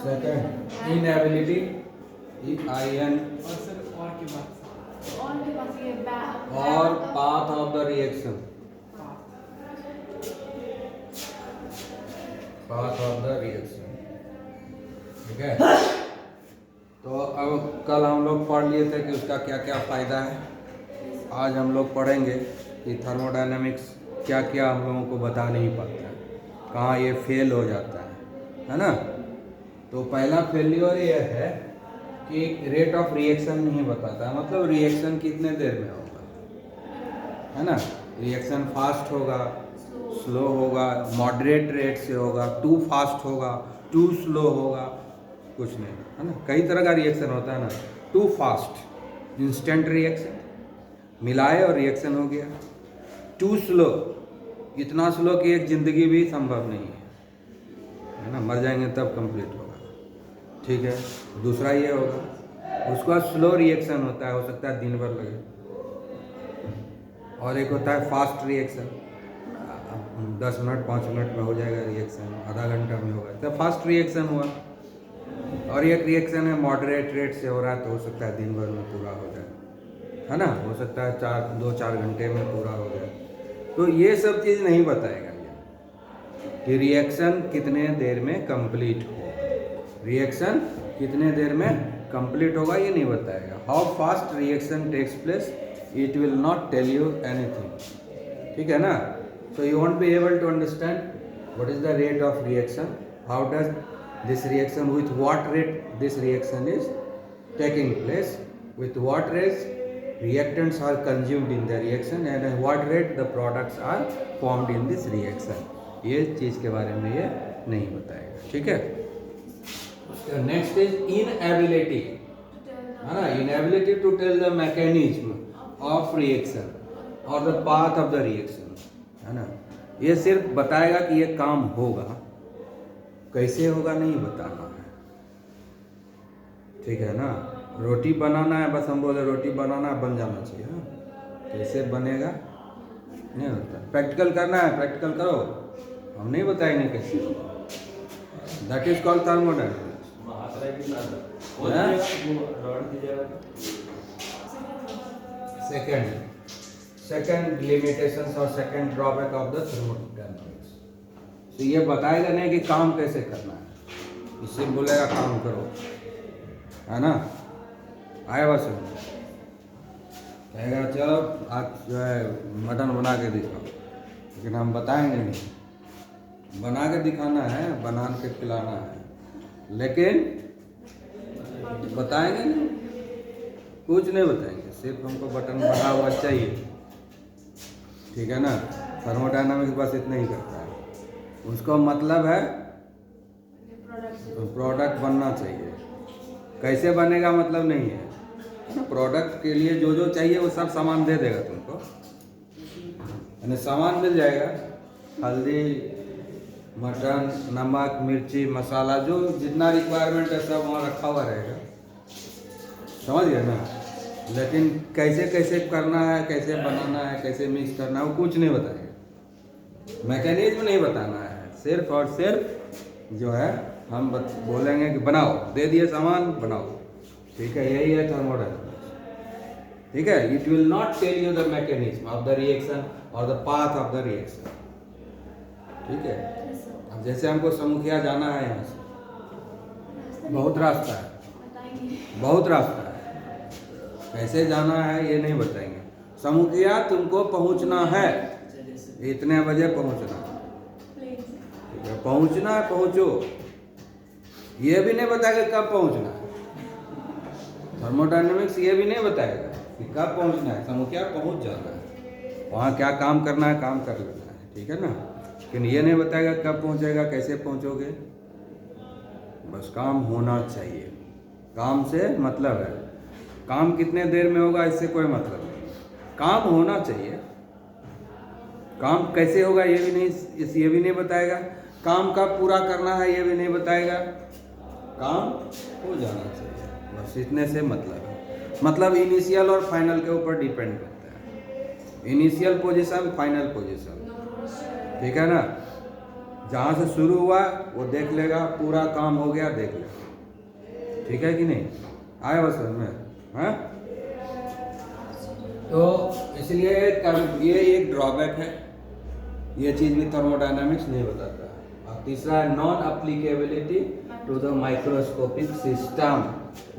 Second inability EIN और sir और के बाद और path of the reaction, path of the reaction. ठीक है, तो अब कल हम लोग पढ़ लिए थे कि उसका क्या क्या फ़ायदा है। आज हम लोग पढ़ेंगे कि थर्मोडायनामिक्स क्या क्या हम लोगों को बता नहीं पाता है, कहाँ ये फेल हो जाता है ना। तो पहला फेल्योर ये है कि रेट ऑफ रिएक्शन नहीं बताता, मतलब रिएक्शन कितने देर में होगा, है ना। रिएक्शन फास्ट होगा, स्लो होगा, मॉडरेट रेट से होगा, टू फास्ट होगा, टू स्लो होगा, कुछ नहीं, है ना। कई तरह का रिएक्शन होता है ना। टू फास्ट इंस्टेंट रिएक्शन, मिलाए और रिएक्शन हो गया। टू स्लो, इतना स्लो कि एक ज़िंदगी भी संभव नहीं है ना, मर जाएंगे तब कंप्लीट होगा। ठीक है, दूसरा ये होगा। उसके बाद स्लो रिएक्शन होता है, हो सकता है दिन भर लगे। और एक होता है फास्ट रिएक्शन, 10 मिनट 5 मिनट में हो जाएगा रिएक्शन, आधा घंटा में होगा, तो फास्ट रिएक्शन हुआ। और एक रिएक्शन है मॉडरेट रेट से हो रहा है, तो हो सकता है दिन भर में पूरा हो जाए, है ना। हो सकता है 2-4 घंटे में पूरा हो जाए। तो ये सब चीज़ नहीं बताएगा ये कि रिएक्शन कितने देर में कंप्लीट हो, रिएक्शन कितने देर में कंप्लीट होगा ये नहीं बताएगा। How fast reaction takes place it will not tell you anything. ठीक है ना। So you want be able to understand what is the rate of reaction, how does this reaction, with what rate this reaction is taking place, with what rate reactants are consumed in the reaction, and at what rate the products are formed in this reaction। ये चीज़ के बारे में ये नहीं बताएगा। ठीक है। Next is inability, है ना। Inability to tell the mechanism of reaction और the path of the reaction, है ना। ये सिर्फ बताएगा कि ये काम होगा, कैसे होगा नहीं बताना है। ठीक है ना। रोटी बनाना है, बस हम बोले रोटी बनाना है, बन जाना चाहिए ना। कैसे बनेगा नहीं होता। प्रैक्टिकल करना है, प्रैक्टिकल करो, हम नहीं बताएंगे कैसे होगा। That is called thermodynamics. Second limitations और second drawback of the thermodynamics. तो ये बताएगा नहीं कि काम कैसे करना है, इससे बोलेगा काम करो, है ना। आया बस कहेगा चलो आज जो है मटन बना के दिखाओ, लेकिन हम बताएंगे नहीं। बना के दिखाना है, बना के खिलाना है, लेकिन बताएंगे नहीं, कुछ नहीं बताएंगे, सिर्फ हमको बटन बना हुआ चाहिए। ठीक है ना। थर्मोडायनामिक्स बस इतना ही करता है, उसका मतलब है प्रोडक्ट बनना चाहिए। कैसे बनेगा मतलब नहीं है, प्रोडक्ट के लिए जो जो चाहिए वो सब सामान दे देगा तुमको, यानी सामान मिल जाएगा। हल्दी, मटन, नमक, मिर्ची, मसाला, जो जितना रिक्वायरमेंट है सब वहाँ रखा हुआ रहेगा, समझ गए ना। लेकिन कैसे कैसे करना है, कैसे बनाना है, कैसे मिक्स करना है, वो कुछ नहीं बताएगा। मैकेनिज्म नहीं बताना है, सिर्फ और सिर्फ जो है हम बोलेंगे कि बनाओ, दे दिए सामान बनाओ। ठीक है, यही है थर्मोडायनामिक्स। ठीक है। It will not tell you the mechanism of the reaction और the path of the reaction. ठीक है। अब जैसे हमको समुखिया जाना है, यहाँ से बहुत रास्ता है, बहुत रास्ता है, कैसे जाना है ये नहीं बताएंगे। समुखिया तुमको पहुँचना है, इतने बजे पहुँचना है, पहुंचना है, पहुंचो। ये भी नहीं बताएगा कब पहुंचना है। थर्मोडायनामिक्स ये भी नहीं बताएगा कि कब पहुंचना है, समुखिया पहुंच जाना है, वहाँ क्या काम करना है काम कर लेना है। ठीक है ना। लेकिन ये नहीं बताएगा कब पहुंचेगा, कैसे पहुंचोगे। बस काम होना चाहिए, काम से मतलब है। काम कितने देर में होगा इससे कोई मतलब नहीं, काम होना चाहिए। काम कैसे होगा ये भी नहीं बताएगा, काम कब पूरा करना है ये भी नहीं बताएगा, काम हो जाना चाहिए, बस इतने से मतलब है। मतलब इनिशियल और फाइनल के ऊपर डिपेंड करता है, इनिशियल पोजीशन फाइनल पोजीशन। ठीक है ना। जहाँ से शुरू हुआ वो देख लेगा, पूरा काम हो गया देख लेगा। ठीक है कि नहीं? आए बस समझ में? हाँ, तो इसलिए ये एक ड्रॉबैक है, ये चीज़ भी थर्मोडायनामिक्स नहीं बताता है। और तीसरा है non applicability to the microscopic system.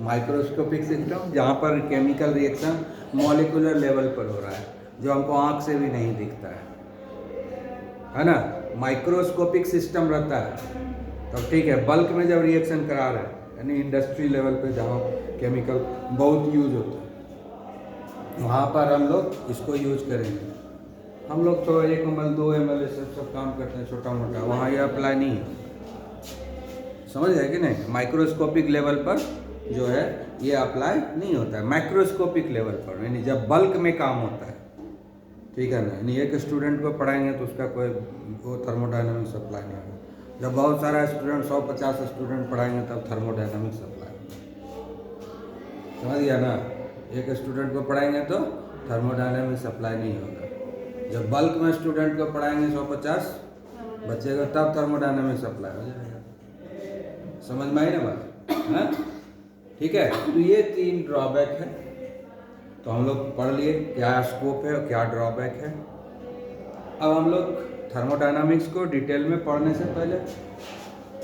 Microscopic system जहाँ पर केमिकल रिएक्शन मॉलिक्यूलर लेवल पर हो रहा है, जो हमको आँख से भी नहीं दिखता है ना। माइक्रोस्कोपिक सिस्टम रहता है तब ठीक है। बल्क में जब रिएक्शन करा रहे हैं, यानी इंडस्ट्री लेवल पे जहाँ केमिकल बहुत यूज होता है, वहाँ पर हम लोग इसको यूज करेंगे। हम लोग तो 1 ml 2 ml सब काम करते हैं छोटा मोटा, वहाँ ये अप्लाई नहीं है। समझ गए कि नहीं? माइक्रोस्कोपिक लेवल पर जो है ये अप्लाई नहीं होता है, माइक्रोस्कोपिक लेवल पर, यानी जब बल्क में काम होता है। ठीक है ना? यानी एक स्टूडेंट को पढ़ाएंगे तो उसका कोई वो थर्मोडायनामिक्स अप्लाई नहीं होगा। जब बहुत सारा स्टूडेंट 150 स्टूडेंट पढ़ाएंगे तब थर्मोडायनामिक्स अप्लाई होगा। समझ गया ना? एक स्टूडेंट को पढ़ाएंगे तो थर्मोडायनामिक्स अप्लाई नहीं होगा। जब बल्क में स्टूडेंट को पढ़ाएंगे 150 बच्चे को, तब थर्मोडायनामिक्स अप्लाई हो जाएगा। समझ में आई ना बात? हाँ, ठीक है। तो ये 3 ड्रॉबैक है। तो हम लोग पढ़ लिए क्या स्कोप है और क्या ड्रॉबैक है। अब हम लोग थर्मोडायनामिक्स को डिटेल में पढ़ने से पहले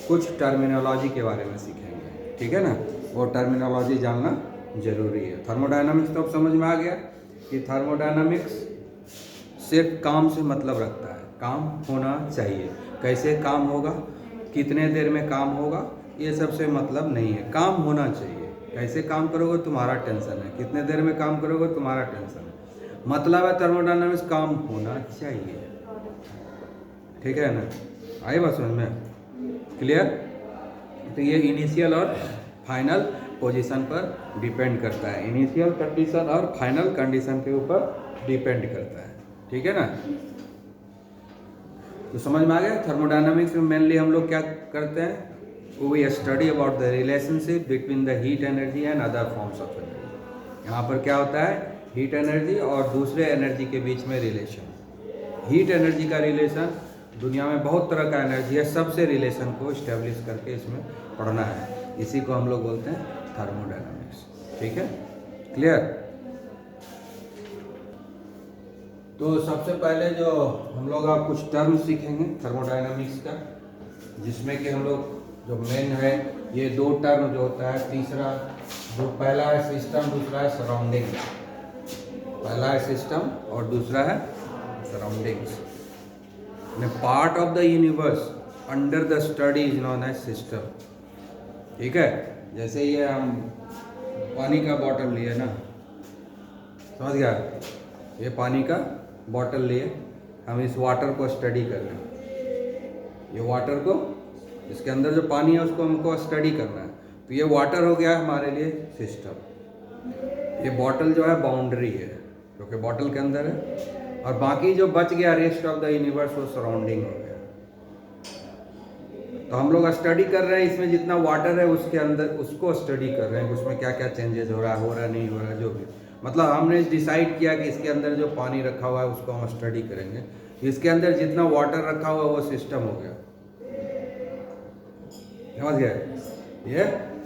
कुछ टर्मिनोलॉजी के बारे में सीखेंगे। ठीक है ना? वो टर्मिनोलॉजी जानना जरूरी है। थर्मोडायनामिक्स तो अब समझ में आ गया कि थर्मोडायनामिक्स सिर्फ काम से मतलब रखता है, काम होना चाहिए। कैसे काम होगा, कितने देर में काम होगा, ये सबसे मतलब नहीं है। काम होना चाहिए। कैसे काम करोगे तुम्हारा टेंशन है, कितने देर में काम करोगे तुम्हारा टेंशन है। मतलब है थर्मोडायनामिक्स काम होना चाहिए। ठीक है ना? आई बात समझ में? क्लियर? तो ये इनिशियल और फाइनल पोजीशन पर डिपेंड करता है। इनिशियल कंडीशन और फाइनल कंडीशन के ऊपर डिपेंड करता है। ठीक है ना? तो समझ में आ गया। थर्मोडायनामिक्स में मेनली हम लोग क्या करते हैं, we study about the relationship between the heat energy and other forms of energy. यहाँ पर क्या होता है, हीट एनर्जी और दूसरे एनर्जी के बीच में रिलेशन। हीट एनर्जी का रिलेशन, दुनिया में बहुत तरह का एनर्जी है, सबसे रिलेशन को इस्टेब्लिश करके इसमें पढ़ना है। इसी को हम लोग बोलते हैं थर्मोडायनामिक्स। ठीक है? क्लियर? तो सबसे पहले जो हम लोग आप कुछ टर्म सीखेंगे थर्मोडायनामिक्स का, जिसमें कि हम लोग जो मेन है ये 2 टर्म जो होता है। तीसरा जो पहला है सिस्टम, दूसरा है सराउंडिंग। पहला है सिस्टम और दूसरा है surroundings. Part of the universe under the study is known as system. ठीक है? जैसे ये हम पानी का बॉटल लिए ना, समझ गया? ये पानी का बॉटल लिए, हम इस वाटर को स्टडी कर रहे हैं। ये वाटर को, इसके अंदर जो पानी है उसको हमको स्टडी करना है। तो ये वाटर हो गया हमारे लिए सिस्टम। ये बॉटल जो है बाउंड्री है, क्योंकि बॉटल के अंदर है। और बाकी जो बच गया रेस्ट ऑफ द यूनिवर्स वो सराउंडिंग हो गया। तो हम लोग स्टडी कर रहे हैं, इसमें जितना वाटर है उसके अंदर उसको स्टडी कर रहे हैं, उसमें क्या क्या चेंजेस हो रहा है नहीं हो रहा है, जो भी। मतलब हमने डिसाइड किया कि इसके अंदर जो पानी रखा हुआ है उसको हम स्टडी करेंगे। इसके अंदर जितना वाटर रखा हुआ है वो सिस्टम हो गया। समझ गया? ये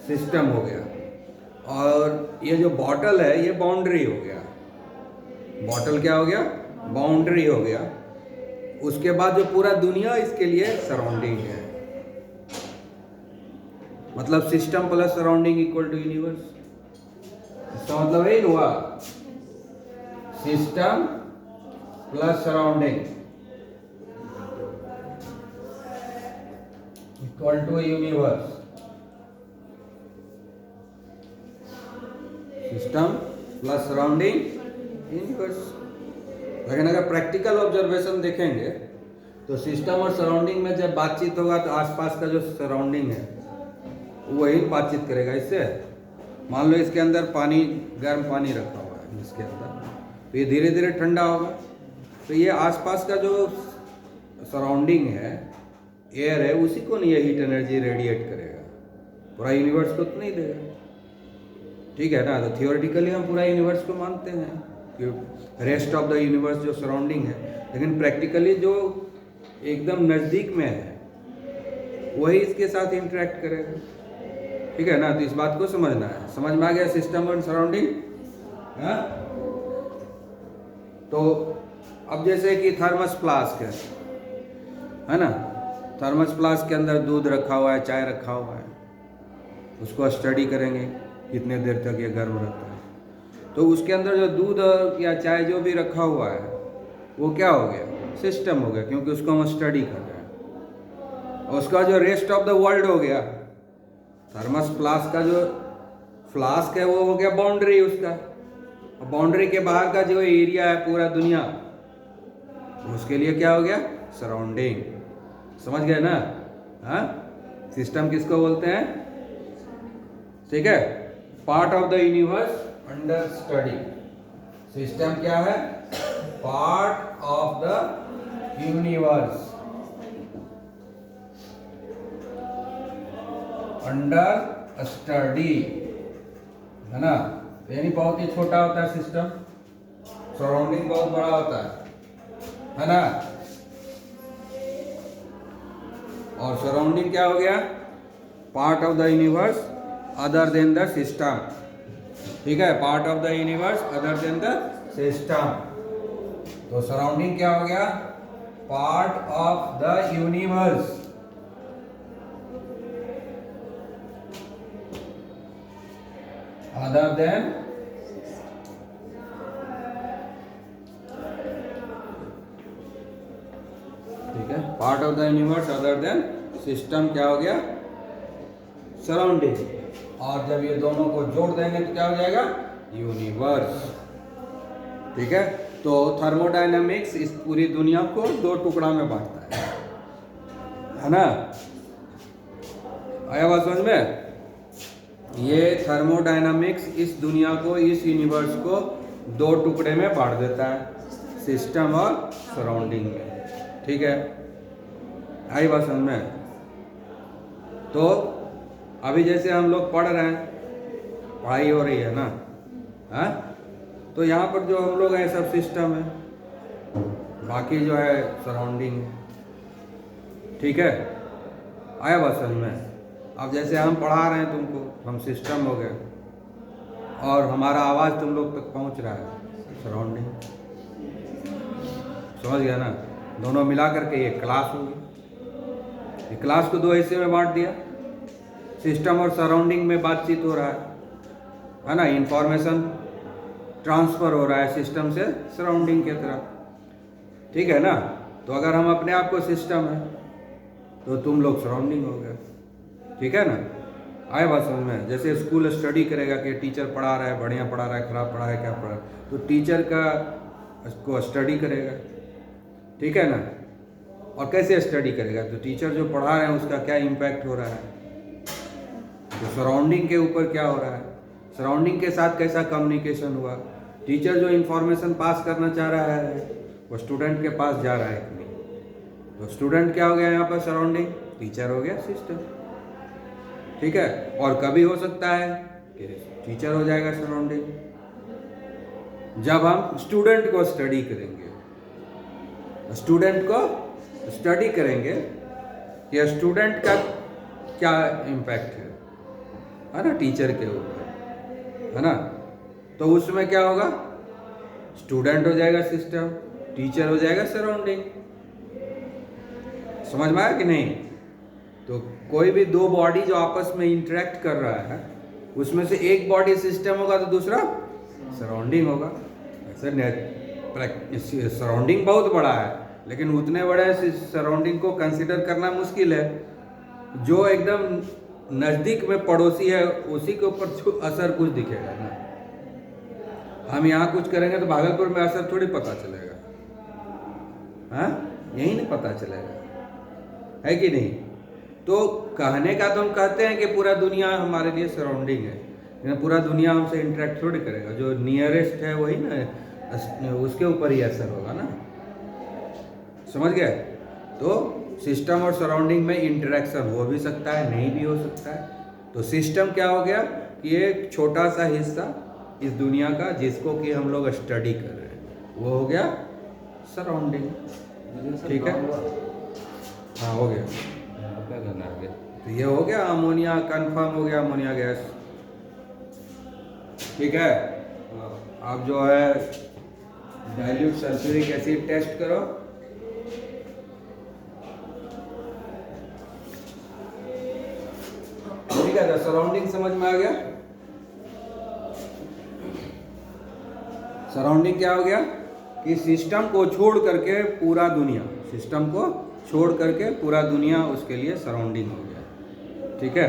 सिस्टम हो गया। और ये जो बॉटल है ये बाउंड्री हो गया। बॉटल क्या हो गया? बाउंड्री हो गया। उसके बाद जो पूरा दुनिया इसके लिए सराउंडिंग है। मतलब system plus surrounding equal to universe. इसका मतलब यही हुआ, system plus surrounding equal to universe. System plus surrounding universe. लेकिन अगर प्रैक्टिकल ऑब्जर्वेशन देखेंगे तो सिस्टम और सराउंडिंग में जब बातचीत होगा तो आसपास का जो सराउंडिंग है वही बातचीत करेगा इससे। मान लो इसके अंदर पानी, गर्म पानी रखा हुआ है इसके अंदर, तो ये धीरे धीरे ठंडा होगा। तो ये आसपास का जो सराउंडिंग है, एयर है, उसी को नहीं ये हीट एनर्जी रेडिएट करेगा, पूरा यूनिवर्स को तो नहीं देगा। ठीक है ना? तो थियोरेटिकली हम पूरा यूनिवर्स को मानते हैं कि रेस्ट ऑफ द यूनिवर्स जो सराउंडिंग है, लेकिन प्रैक्टिकली जो एकदम नज़दीक में है वही इसके साथ इंटरेक्ट करेगा। ठीक है ना, तो इस बात को समझना है। समझ में आ गया सिस्टम और सराउंडिंग? हाँ, तो अब जैसे कि थर्मस फ्लास्क है ना, थर्मस फ्लास्क के अंदर दूध रखा हुआ है, चाय रखा हुआ है, उसको स्टडी करेंगे कितने देर तक ये गर्म रहता है। तो उसके अंदर जो दूध या चाय जो भी रखा हुआ है वो क्या हो गया? सिस्टम हो गया, क्योंकि उसको हम स्टडी कर रहे हैं। और उसका जो रेस्ट ऑफ द वर्ल्ड हो गया, थर्मस फ्लास्क का जो फ्लास्क है वो हो गया बाउंड्री उसका। बाउंड्री के बाहर का जो एरिया है पूरा दुनिया, उसके लिए क्या हो गया? सराउंडिंग। समझ गए ना? हाँ, सिस्टम किसको बोलते हैं? ठीक है, part of the universe under study. System क्या है? Part of the universe under study, है ना। यानी बहुत ही छोटा होता है सिस्टम, सराउंडिंग बहुत बड़ा होता है ना। और सराउंडिंग क्या हो गया? Part of the universe other than the system. ठीक है, part of the universe other than the system. तो सराउंडिंग क्या हो गया? Part of the universe other than ठीक है, part of the universe other than system क्या हो गया? सराउंडिंग। और जब ये दोनों को जोड़ देंगे तो क्या हो जाएगा? यूनिवर्स। ठीक है, तो थर्मोडायनामिक्स इस पूरी दुनिया को दो टुकड़ा में बांटता है ना। आया बात समझ में? ये थर्मोडायनामिक्स इस दुनिया को, इस यूनिवर्स को दो टुकड़े में बांट देता है, सिस्टम और सराउंडिंग में। ठीक है, आई बात समझ में? तो अभी जैसे हम लोग पढ़ रहे हैं, पढ़ाई हो रही है ना, हाँ, तो यहाँ पर जो हम लोग हैं सब सिस्टम है, बाकी जो है सराउंडिंग है। ठीक है, आया बात समझ में? अब जैसे हम पढ़ा रहे हैं तुमको, हम सिस्टम हो गए, और हमारा आवाज़ तुम लोग तक पहुँच रहा है, सराउंडिंग। समझ गया ना? दोनों मिला करके ये क्लास होगी। ये क्लास को दो हिस्से में बांट दिया, सिस्टम और सराउंडिंग में बातचीत हो रहा है ना, इंफॉर्मेशन ट्रांसफ़र हो रहा है सिस्टम से सराउंडिंग की तरफ। ठीक है ना? तो अगर हम अपने आप को सिस्टम है तो तुम लोग सराउंडिंग हो गए। ठीक है ना? आए बात समझ में? जैसे स्कूल स्टडी करेगा कि टीचर पढ़ा रहा है, बढ़िया पढ़ा रहा है, खराब पढ़ा रहा है, क्या पढ़ा रहा है, तो टीचर का उसको स्टडी करेगा। ठीक है ना? और कैसे स्टडी करेगा? तो टीचर जो पढ़ा रहे हैं उसका क्या इम्पैक्ट हो रहा है, तो सराउंडिंग के ऊपर क्या हो रहा है, सराउंडिंग के साथ कैसा कम्युनिकेशन हुआ, टीचर जो इन्फॉर्मेशन पास करना चाह रहा है वो स्टूडेंट के पास जा रहा है कि नहीं। तो स्टूडेंट क्या हो गया यहाँ पर? सराउंडिंग। टीचर हो गया सिस्टम। ठीक है, और कभी हो सकता है कि टीचर हो जाएगा सराउंडिंग जब हम स्टूडेंट को स्टडी करेंगे। स्टूडेंट को स्टडी करेंगे कि स्टूडेंट का क्या इम्पैक्ट है ना टीचर के ऊपर, है ना। तो उसमें क्या होगा? स्टूडेंट हो जाएगा सिस्टम, टीचर हो जाएगा सराउंडिंग। समझ में आया कि नहीं? तो कोई भी दो बॉडी जो आपस में इंटरेक्ट कर रहा है उसमें से एक बॉडी सिस्टम होगा तो दूसरा सराउंडिंग होगा। ऐसे सराउंडिंग बहुत बड़ा है, लेकिन उतने बड़े सराउंडिंग को कंसिडर करना मुश्किल है। जो एकदम नज़दीक में पड़ोसी है उसी के ऊपर असर कुछ दिखेगा ना। हम यहाँ कुछ करेंगे तो भागलपुर में असर थोड़ी पता चलेगा, हाँ, यही नहीं पता चलेगा, है कि नहीं। तो कहने का तो हम कहते हैं कि पूरा दुनिया हमारे लिए सराउंडिंग है, लेकिन पूरा दुनिया हमसे इंटरेक्ट थोड़ी करेगा। जो नियरेस्ट है वही ना, उसके ऊपर ही असर होगा ना। समझ गए? तो सिस्टम और सराउंडिंग में इंटरेक्शन हो भी सकता है, नहीं भी हो सकता है। तो सिस्टम क्या हो गया कि एक छोटा सा हिस्सा इस दुनिया का जिसको कि हम लोग स्टडी कर रहे हैं, वो हो गया सराउंडिंग। ठीक है, हाँ हो गया। क्या करना है आगे? तो ये हो गया अमोनिया, कंफर्म हो गया अमोनिया गैस। ठीक है, अब जो है डाइल्यूट सल्फ्यूरिक एसिड टेस्ट करो। ठीक है, तो सराउंडिंग समझ में आ गया। सराउंडिंग क्या हो गया कि सिस्टम को छोड़ करके पूरा दुनिया, सिस्टम को छोड़ करके पूरा दुनिया उसके लिए सराउंडिंग हो गया। ठीक है,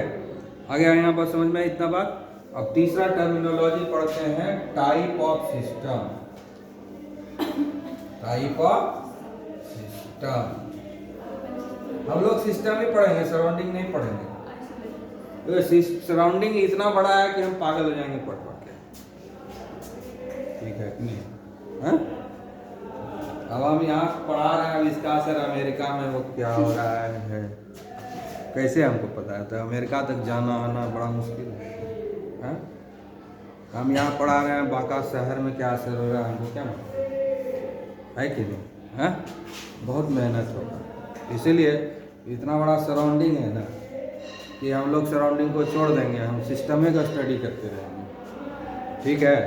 आगे यहाँ पर समझ में इतना बात। अब तीसरा टर्मिनोलॉजी पढ़ते हैं, type of system. Type of system, हम लोग सिस्टम ही पढ़ेंगे, सराउंडिंग नहीं पढ़ेंगे। सराउंडिंग इतना बड़ा है कि हम पागल हो जाएंगे पढ़ पढ़ के। ठीक है कि नहीं? हाँ? अब हम यहाँ पढ़ा रहे हैं, अब इसका असर अमेरिका में वो क्या हो रहा है कैसे हमको पता है? तो अमेरिका तक जाना आना बड़ा मुश्किल है। हम यहाँ पढ़ा रहे हैं, बाका शहर में क्या असर हो रहा है हमको क्या मालूम है कि नहीं? हाँ, बहुत मेहनत होगा, इसीलिए इतना बड़ा सराउंडिंग है ना कि हम लोग सराउंडिंग को छोड़ देंगे, हम सिस्टम का स्टडी करते रहेंगे। ठीक है,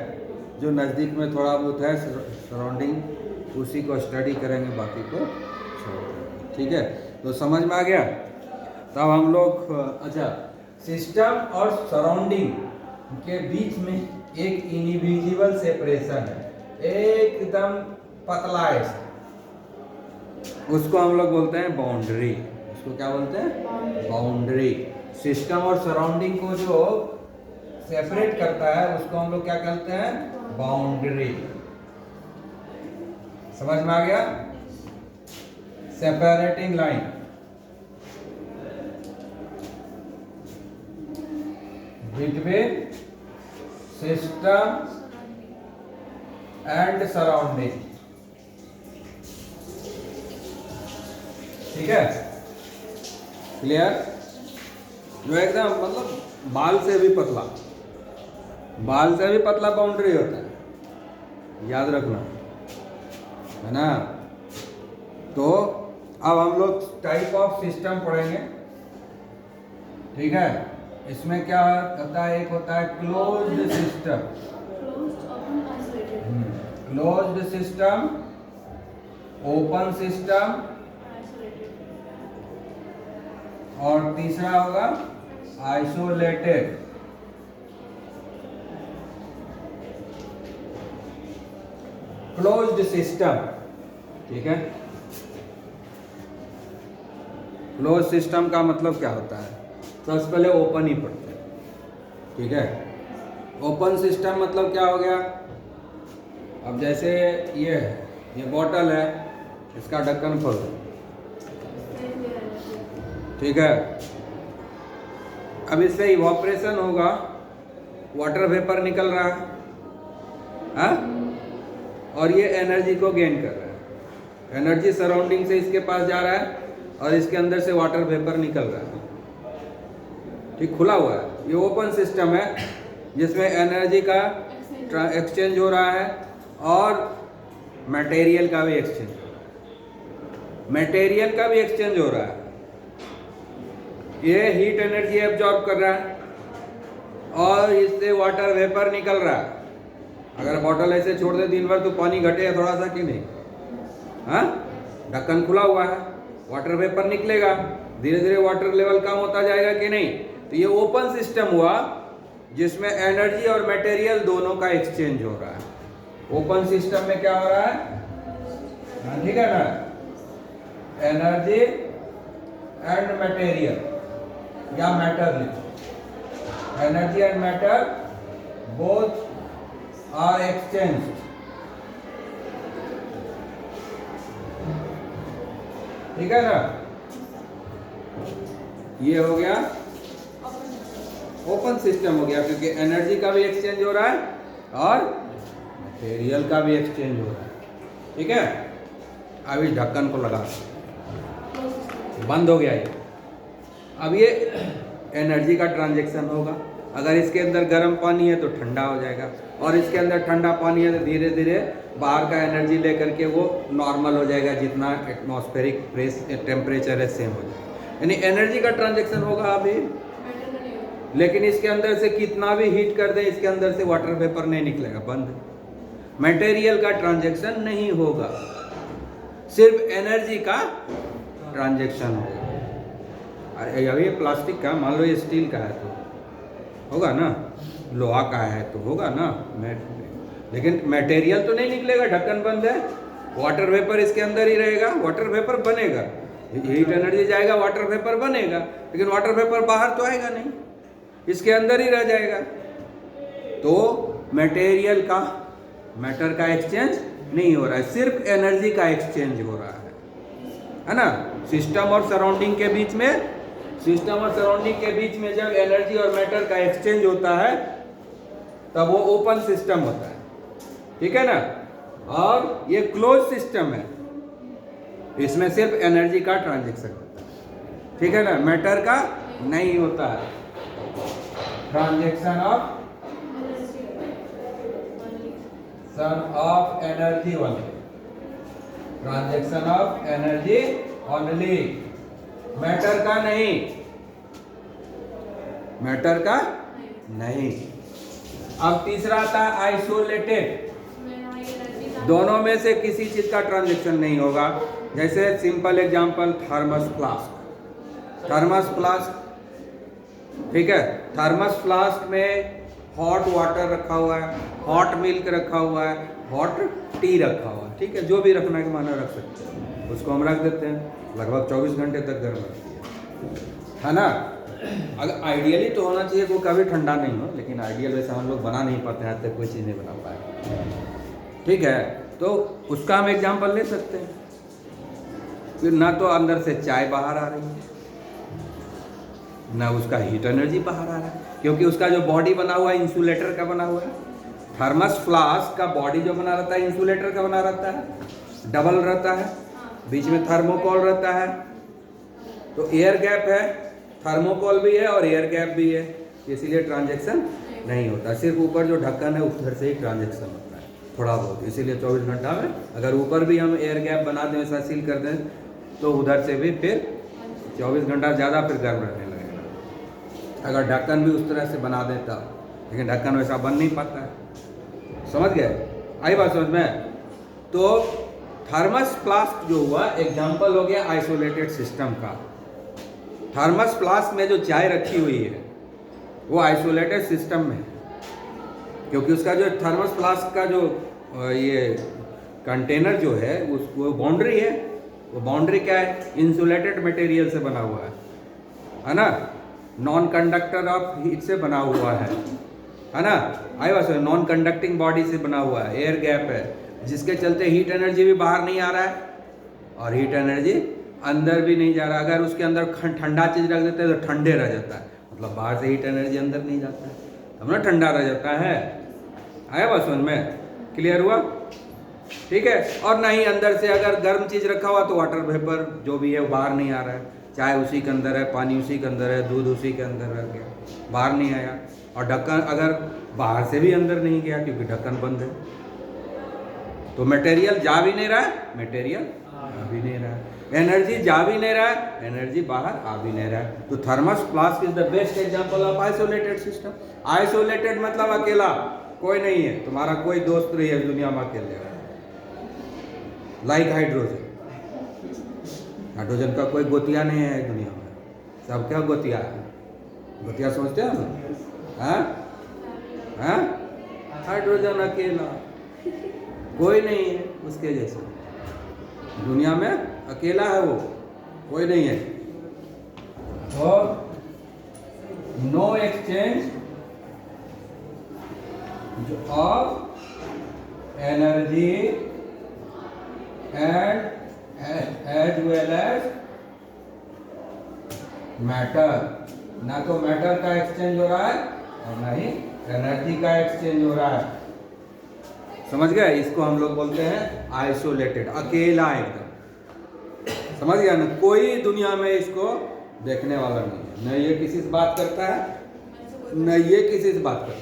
जो नज़दीक में थोड़ा बहुत है सराउंडिंग उसी को स्टडी करेंगे, बाकी को छोड़ देंगे। ठीक है, तो समझ में आ गया। तब हम लोग अच्छा, सिस्टम और सराउंडिंग के बीच में एक इनविजिबल सेपरेशन है, एकदम पतला है, उसको हम लोग बोलते हैं बाउंड्री। उसको क्या बोलते हैं? बाउंड्री। सिस्टम और सराउंडिंग को जो सेपरेट करता है उसको हम लोग क्या कहते हैं? बाउंड्री। समझ में आ गया? Separating line. Between system and surrounding. ठीक है, क्लियर? जो एकदम मतलब बाल से भी पतला, बाल से भी पतला बाउंड्री होता है, याद रखना है ना। तो अब हम लोग टाइप ऑफ सिस्टम पढ़ेंगे। ठीक है, इसमें क्या होता है? एक होता है closed system, closed system, open system, और तीसरा होगा आइसोलेटेड। Closed system. ठीक है, क्लोज सिस्टम का मतलब क्या होता है? सबसे पहले ओपन ही पढ़ते हैं। ठीक है, ओपन सिस्टम मतलब क्या हो गया? अब जैसे ये है, ये बॉटल है, इसका ढक्कन खोल दो। ठीक है, अब इससे इवोपरेशन होगा, वाटर वेपर निकल रहा है, हाँ? और ये एनर्जी को गेन कर रहा है। एनर्जी सराउंडिंग से इसके पास जा रहा है और इसके अंदर से वाटर वेपर निकल रहा है। ठीक, खुला हुआ है। ये ओपन सिस्टम है जिसमें एनर्जी का एक्सचेंज हो रहा है और मटेरियल का भी एक्सचेंज, मटेरियल का भी एक्सचेंज हो रहा है। ये हीट एनर्जी एब्जॉर्ब कर रहा है और इससे वाटर वेपर निकल रहा है। अगर बॉटल ऐसे छोड़ दे दिन भर तो पानी घटेगा थोड़ा सा कि नहीं? हाँ, ढक्कन खुला हुआ है, वाटर वेपर निकलेगा, धीरे धीरे वाटर लेवल कम होता जाएगा कि नहीं? तो ये ओपन सिस्टम हुआ जिसमें एनर्जी और मटेरियल दोनों का एक्सचेंज हो रहा है। ओपन सिस्टम में क्या हो रहा है? ठीक है ना, एनर्जी एंड मटेरियल या मैटर लिखो, energy and matter both are exchanged. ठीक है ना, ये हो गया ओपन सिस्टम हो गया, क्योंकि एनर्जी का भी एक्सचेंज हो रहा है और मटेरियल का भी एक्सचेंज हो रहा है। ठीक है, अब इस ढक्कन को लगा, बंद हो गया ये। अब ये एनर्जी का ट्रांजैक्शन होगा। अगर इसके अंदर गर्म पानी है तो ठंडा हो जाएगा, और इसके अंदर ठंडा पानी है तो धीरे धीरे बाहर का एनर्जी लेकर के वो नॉर्मल हो जाएगा, जितना एटमॉस्फेरिक टेम्परेचर है सेम हो जाएगा। यानी एनर्जी का ट्रांजेक्शन होगा अभी, मैटर का नहीं होगा। लेकिन इसके अंदर से कितना भी हीट कर दें इसके अंदर से वाटर वेपर नहीं निकलेगा, बंद। मटेरियल का ट्रांजेक्शन नहीं होगा, सिर्फ एनर्जी का ट्रांजेक्शन होगा। अरे अभी ये प्लास्टिक का, मान लो ये स्टील का है तो होगा ना, लोहा का है तो होगा ना, लेकिन मटेरियल तो नहीं निकलेगा, ढक्कन बंद है, वाटर वेपर इसके अंदर ही रहेगा, वाटर वेपर बनेगा, हीट एनर्जी जाएगा, वाटर वेपर बनेगा, लेकिन वाटर वेपर बाहर तो आएगा नहीं, इसके अंदर ही रह जाएगा। तो मटेरियल का, मैटर का एक्सचेंज नहीं हो रहा है, सिर्फ एनर्जी का एक्सचेंज हो रहा है ना। सिस्टम और सराउंडिंग के बीच में, सिस्टम और सराउंडिंग के बीच में जब एनर्जी और मैटर का एक्सचेंज होता है तब वो ओपन सिस्टम होता है, ठीक है ना। और ये क्लोज सिस्टम है, इसमें सिर्फ एनर्जी का ट्रांजेक्शन होता है, ठीक है ना, मैटर का नहीं होता है transaction of energy only, transaction of energy only, matter का नहीं, मैटर का नहीं। अब तीसरा था आइसोलेटेड, दोनों में से किसी चीज का ट्रांजेक्शन नहीं होगा। जैसे simple example thermos flask, thermos flask, ठीक है, थर्मस फ्लास्क में हॉट वाटर रखा हुआ है, हॉट मिल्क रखा हुआ है, हॉट टी रखा हुआ है, ठीक है, जो भी रखना के माना रख सकते हैं, उसको हम रख देते हैं, लगभग 24 घंटे तक गर्म रहती है ना। अगर आइडियली तो होना चाहिए वो कभी ठंडा नहीं हो, लेकिन आइडियल वैसे हम लोग बना नहीं पाते हैं, तक कोई चीज़ नहीं बना पाए, ठीक है। तो उसका हम एग्जाम्पल ले सकते हैं, फिर ना तो अंदर से चाय बाहर आ रही है, ना उसका हीट एनर्जी बाहर आ रहा है, क्योंकि उसका जो बॉडी बना हुआ है इंसुलेटर का बना हुआ है। थर्मस फ्लास्क का बॉडी जो बना रहता है इंसुलेटर का बना रहता है, डबल रहता है, बीच में थर्मोकोल रहता है, तो एयर गैप है, थर्मोकोल भी है और एयर गैप भी है, इसीलिए ट्रांजेक्शन नहीं होता। सिर्फ ऊपर जो ढक्कन है उधर से ही ट्रांजेक्शन होता है थोड़ा बहुत, इसीलिए 24 घंटा में अगर ऊपर भी हम एयर गैप बना दें, वैसा सील कर दें, तो उधर से भी फिर 24 घंटा ज़्यादा फिर गर्म रहने लगेगा। अगर ढक्कन भी उस तरह से बना देता, लेकिन ढक्कन वैसा बन नहीं पाता है, समझ गए, आई बात समझ में। तो थर्मस फ्लास्क जो हुआ एग्जाम्पल हो गया आइसोलेटेड सिस्टम का। थर्मस फ्लास्क में जो चाय रखी हुई है वो आइसोलेटेड सिस्टम में है, क्योंकि उसका जो थर्मस फ्लास्क का जो ये कंटेनर जो है वो बाउंड्री है, वो बाउंड्री क्या है, इंसुलेटेड मटेरियल से बना हुआ है ना, नॉन कंडक्टर ऑफ हीट से बना हुआ है ना, आई बात, नॉन कंडक्टिंग बॉडी से बना हुआ है, एयर गैप है, जिसके चलते हीट एनर्जी भी बाहर नहीं आ रहा है और हीट एनर्जी अंदर भी नहीं जा रहा। अगर उसके अंदर ठंडा चीज़ रख देते हैं तो ठंडे रह जाता है, मतलब बाहर से हीट एनर्जी अंदर नहीं जाता है, तब ना ठंडा रह जाता है। आया बात समझ में, क्लियर हुआ, ठीक है। और नहीं अंदर से अगर गर्म चीज़ रखा हुआ तो वाटर वेपर जो भी है वो बाहर नहीं आ रहा है, चाय उसी के अंदर है, पानी उसी के अंदर है, दूध उसी के अंदर रह गया, बाहर नहीं आया। और ढक्कन अगर बाहर से भी अंदर नहीं गया क्योंकि ढक्कन बंद है, तो मटेरियल जा भी नहीं रहा है, मटेरियल आ भी नहीं रहा है, एनर्जी जा भी नहीं रहा है, एनर्जी बाहर आ भी नहीं रहा है। तो thermos flask is the best example of isolated system. Isolated मतलब अकेला, कोई नहीं है, तुम्हारा कोई दोस्त नहीं है दुनिया में अकेले, लाइक हाइड्रोजन, हाइड्रोजन का कोई गोतिया नहीं है दुनिया में, सब क्या गोतिया है, गोतिया सोचते हैं हम, हाँ, हाइड्रोजन अकेला, कोई नहीं है उसके जैसे दुनिया में, अकेला है वो, कोई नहीं है। और no exchange of energy and as well as matter, ना तो मैटर का एक्सचेंज हो रहा है और ना ही एनर्जी का एक्सचेंज हो रहा है, समझ गए। इसको हम लोग बोलते हैं आइसोलेटेड, अकेला एकदम, समझ गया ना, कोई दुनिया में इसको देखने वाला नहीं है, न ये किसी से बात करता है न ये किसी से बात करता है,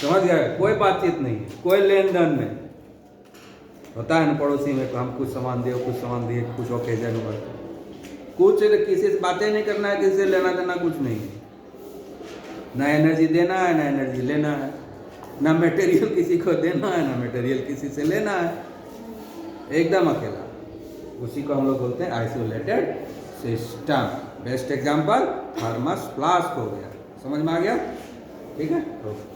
समझ गया, कोई बातचीत नहीं है, कोई लेन देन नहीं होता है ना, पड़ोसी में हम कुछ सामान दिए, कुछ सामान दिए, कुछ ओकेजन हुआ कुछ किसी से बातें नहीं करना है, किसी से लेना देना कुछ नहीं है, ना एनर्जी देना है ना एनर्जी लेना है, ना मटेरियल किसी को देना है ना मटेरियल किसी से लेना है, एकदम अकेला। उसी को हम लोग बोलते हैं isolated system. Best example thermos flask हो गया, समझ में आ गया? ठीक है, ओके।